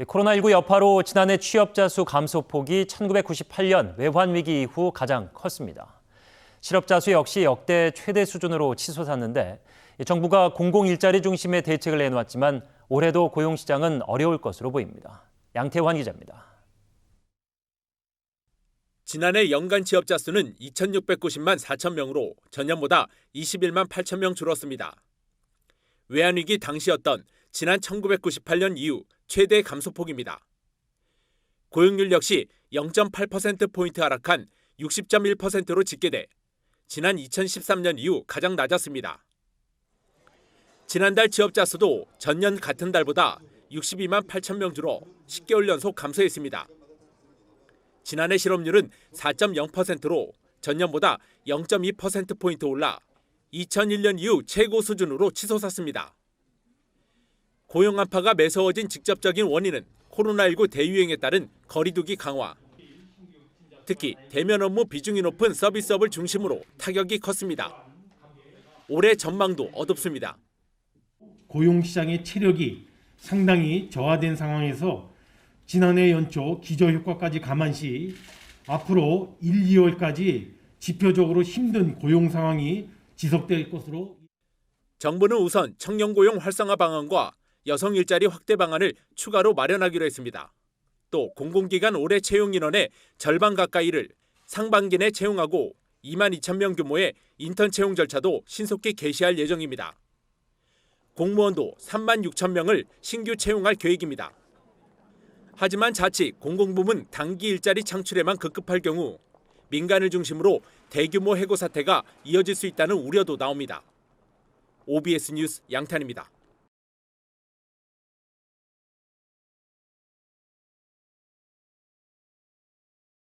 코로나19 여파로 지난해 취업자 수 감소폭이 1998년 외환위기 이후 가장 컸습니다. 실업자 수 역시 역대 최대 수준으로 치솟았는데 정부가 공공일자리 중심의 대책을 내놓았지만 올해도 고용시장은 어려울 것으로 보입니다. 양태환 기자입니다. 지난해 연간 취업자 수는 2,690만 4천 명으로 전년보다 21만 8천 명 줄었습니다. 외환위기 당시였던 지난 1998년 이후 최대 감소폭입니다. 고용률 역시 0.8%포인트 하락한 60.1%로 집계돼 지난 2013년 이후 가장 낮았습니다. 지난달 취업자 수도 전년 같은 달보다 62만 8천 명 줄어 10개월 연속 감소했습니다. 지난해 실업률은 4.0%로 전년보다 0.2%포인트 올라 2001년 이후 최고 수준으로 치솟았습니다. 고용 안파가 매서워진 직접적인 원인은 코로나19 대유행에 따른 거리두기 강화. 특히 대면 업무 비중이 높은 서비스업을 중심으로 타격이 컸습니다. 올해 전망도 어둡습니다. 고용시장의 체력이 상당히 저하된 상황에서 지난해 연초 기저효과까지 감안시 앞으로 1, 2월까지 지표적으로 힘든 고용 상황이 지속될 것으로. 정부는 우선 청년 고용 활성화 방안과 여성 일자리 확대 방안을 추가로 마련하기로 했습니다. 또 공공기관 올해 채용 인원의 절반 가까이를 상반기 내 채용하고 2만 2천 명 규모의 인턴 채용 절차도 신속히 개시할 예정입니다. 공무원도 3만 6천 명을 신규 채용할 계획입니다. 하지만 자칫 공공부문 단기 일자리 창출에만 급급할 경우 민간을 중심으로 대규모 해고 사태가 이어질 수 있다는 우려도 나옵니다. OBS 뉴스 양탄입니다.